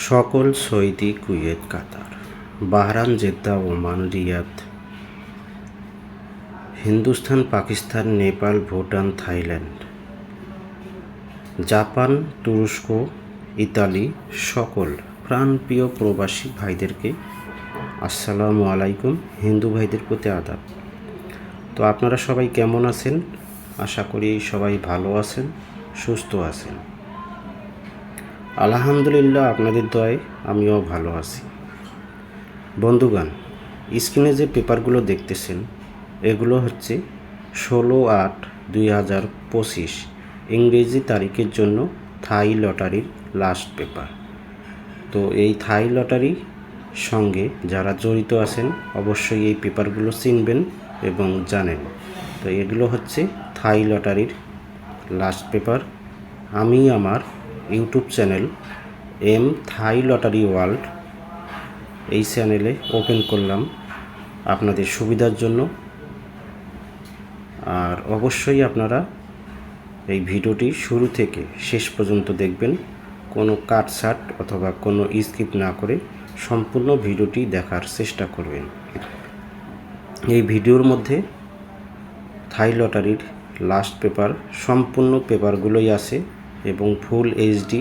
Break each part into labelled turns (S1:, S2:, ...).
S1: সকল Saudi, Kuwait, Qatar, Bahrain, Jeddah, Oman, Riyadh, Hindustan, Pakistan, Nepal, Bhutan, Thailand, Japan, তুরস্ক, Italy সকল প্রাণপ্রিয় প্রবাসী ভাইদেরকে আসসালামু আলাইকুম। হিন্দু ভাইদের প্রতি আদাব। তো আপনারা সবাই কেমন আছেন? আশা করি সবাই ভালো আছেন, সুস্থ আছেন। আলহামদুলিল্লাহ, আপনাদের দয়ায় আমিও ভালো আছি। বন্ধুগণ, স্ক্রিনে যে পেপারগুলো দেখতেছেন এগুলো হচ্ছে 16/8/2025 ইংরেজি তারিখের জন্য থাই লটারির লাস্ট পেপার। তো এই থাই লটারির সঙ্গে যারা জড়িত আছেন অবশ্যই এই পেপারগুলো চিনবেন এবং জানেন। তো এগুলো হচ্ছে থাই লটারির লাস্ট পেপার। আমি আমার YouTube channel M Thai lottery world এই চ্যানেলে ওপেন করলাম আপনাদের সুবিধার জন্য। আর অবশ্যই আপনারা এই ভিডিওটি শুরু থেকে শেষ পর্যন্ত দেখবেন, কোনো কাটছাট অথবা কোনো স্কিপ না করে সম্পূর্ণ ভিডিওটি দেখার চেষ্টা করবেন। এই ভিডিওর মধ্যে থাই লটারির লাস্ট পেপার সম্পূর্ণ পেপারগুলোই আছে এবং full HD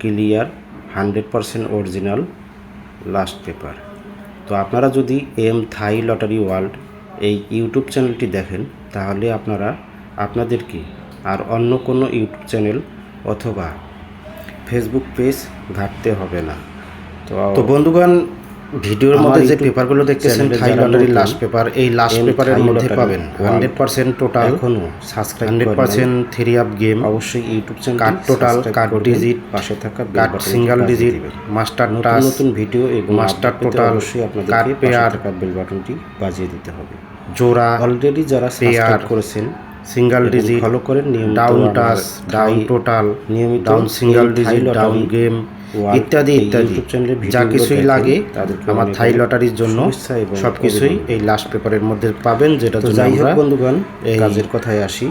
S1: clear 100% original last paper. তো আপনারা যদি এম থাই লটারি ওয়ার্ল্ড এই ইউটিউব চ্যানেলটি দেখেন তাহলে আপনাদেরকে আর অন্য কোনো ইউটিউব চ্যানেল অথবা ফেসবুক পেজ ঘাঁটতে হবে না। তো বন্ধুগণ, ভিডিওর মধ্যে যে পেপারগুলো দেখতেছেন থাই লটারির লাস্ট পেপার, এই লাস্ট পেপারের মধ্যে পাবেন 100% টোটাল এখনো সাবস্ক্রাইব 100% থ্রি আপ গেম, অবশ্যই YouTube channel, card total, card digit, পাশে থাকা card single digit, master touch, নতুন ভিডিও এবং মাস্টার টোটাল, অবশ্যই আপনাদের কার্ড পেয়ার বেল বাটনটি বাজিয়ে দিতে হবে। জোড়া অলরেডি যারা সাবস্ক্রাইব করেছেন সিঙ্গেল ডিজিট ফলো করেন, ডাউন টাচ, ডাউন টোটাল, নিয়মিত down single digit, down game ইত্যাদি ইত্যাদি যা কিছুই লাগে আমার থাই লটারির জন্য সব কিছুই এই লাস্ট পেপারের মধ্যে পাবেন। যেটা যাই হোক বন্ধুগণ, এই কাজের কথায় আসি,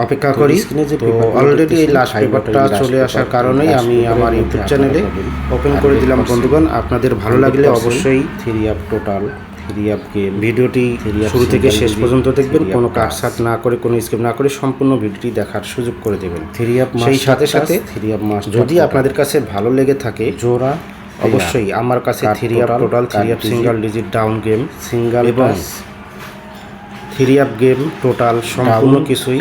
S1: অপেক্ষা করি। তো অলরেডি এই লাস্ট পেপারটা চলে আসার কারণেই আমি আমার ইউটিউব চ্যানেলে ওপেন করে দিলাম। বন্ধুগণ, আপনাদের ভালো লাগলে অবশ্যই three up total, three up game ভিডিওটি শুরু থেকে শেষ পর্যন্ত দেখবেন, কোনো কাটছাট না করে, কোনো স্কিপ না করে সম্পূর্ণ ভিডিওটি দেখার সুযোগ করে দেবেন। থ্রি আপ সেই সাথে সাথে থ্রি আপ মাস্ট, যদি আপনাদের কাছে ভালো লেগে থাকে জোড়া, অবশ্যই আমার কাছে three up total, three up single digit, down game, single এবং থ্রি আপ গেম টোটাল সম্পূর্ণ কিছুই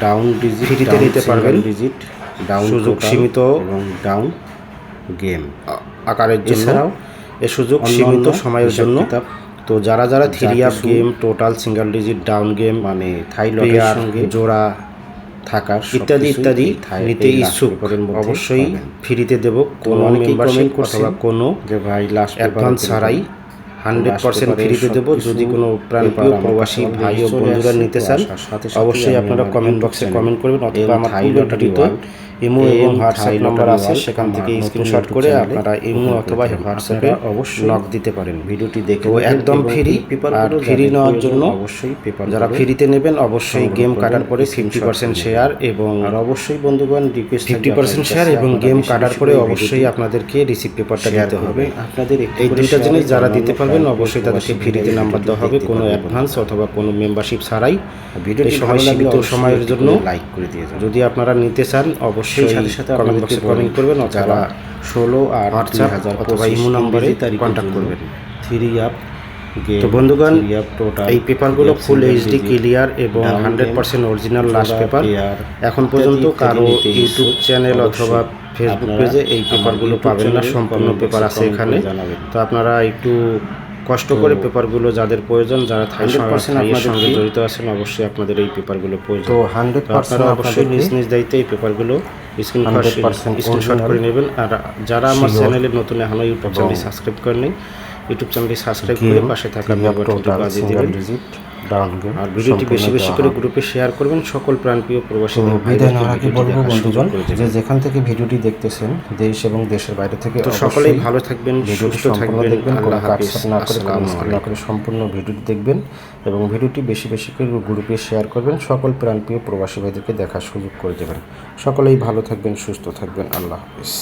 S1: ডাউন ডিজিট ফ্রিতে নিতে পারবেন। ডিজিট ডাউন সুযোগ সীমিত এবং ডাউন গেম আকারের জন্য এ সুযোগ সীমিত সময়ের জন্য। তো যারা যারা three up game, total, single digit, down game মানে থাই লটারির সঙ্গে জোড়া থাকার ইত্যাদি ইত্যাদি নিতে ইচ্ছুক অবশ্যই ফ্রিতে দেব। কোনো মেম্বারশিপ অথবা কোনো যে ভাই লাস্ট অ্যাডভান্স ছাড়াই 100% ফ্রিতে দেবো। যদি কোনো প্রাণপ্রিয় প্রবাসী ভাই ও বন্ধুরা নিতে চান অবশ্যই আপনারা কমেন্ট বক্সে কমেন্ট করবেন, অথবা আমার থাই লটারিতে ইমো এবং হোয়াটসঅ্যাপ নাম্বার আছে, সেখান থেকে স্ক্রিনশট করে আপনারা ইমো অথবা হোয়াটসঅ্যাপে অবশ্যই নক দিতে পারেন। ভিডিওটি দেখে একদম ফ্রি। আর ফ্রি নেওয়ার জন্য অবশ্যই পেপার যারা ফ্রিতে নেবেন অবশ্যই গেম কাটার পরে 50% শেয়ার এবং অবশ্যই বন্ধুগণ রিকোয়েস্ট 50% শেয়ার এবং গেম কাটার পরে অবশ্যই আপনাদেরকে রিসিভ পেপারটা দিতে হবে। আপনাদের এই দুইটা জিনিস যারা দিতে পারবেন অবশ্যই তাদেরকে ফ্রিতে নাম্বার দেওয়া হবে, কোনো অ্যাডভান্স অথবা কোনো মেম্বারশিপ ছাড়াই। ভিডিওটি সময় সীমিত সময়ের জন্য লাইক করে দিয়ে যান। যদি আপনারা নিতে চান অবশ্যই সাথে সাথে কমেন্ট বক্সে কমেন্ট করবেন, অথবা 16/8/2025 অথবা ইমো নম্বরে কন্ট্যাক্ট করবেন। Three up game. তো বন্ধুগণ, এই পেপারগুলো ফুল এইচডি ক্লিয়ার এবং 100% অরিজিনাল লাস্ট পেপার। এখন পর্যন্ত কারো ইউটিউব চ্যানেল অথবা ফেসবুক পেজে এই পেপারগুলো পাবেন না, সম্পূর্ণ পেপার আছে এখানে। তো আপনারা একটু কষ্ট করে পেপারগুলো যাদের প্রয়োজন, যারা 100% আপনাদের সঙ্গে জড়িত আছেন অবশ্যই আপনাদের এই পেপারগুলো প্রয়োজন। তো 100% অবশ্যই নিজ নিজ দায়িত্বে এই পেপারগুলো স্ক্রিনশট করে নেবেন। আর যারা আমার চ্যানেলে নতুন এখনো ইউটিউব চ্যানেলটি সাবস্ক্রাইব করেননি, ইউটিউব চ্যানেলটি সাবস্ক্রাইব করে পাশে থাকা বেল বাটনটি বাজিয়ে দিবেন। আর ভিডিওটি বেশি বেশি করে গ্রুপে শেয়ার করবেন। সকল প্রাণপ্রিয় প্রবাসী ভাইদেরকে বলবো বন্ধুগণ, যে যেখান থেকে ভিডিওটি দেখতেছেন দেশ এবং দেশের বাইরে থেকে, তো সকলেই ভালো থাকবেন, সুস্থ থাকবেন, দেখবেন, আল্লাহ হাফেজ। না করে সম্পূর্ণ ভিডিওটি দেখবেন এবং ভিডিওটি বেশি বেশি করে গ্রুপে শেয়ার করবেন। সকল প্রাণপ্রিয় প্রবাসী ভাইদেরকে দেখার সুযোগ করে দেবেন। সকলেই ভালো থাকবেন, সুস্থ থাকবেন, আল্লাহ হাফেজ।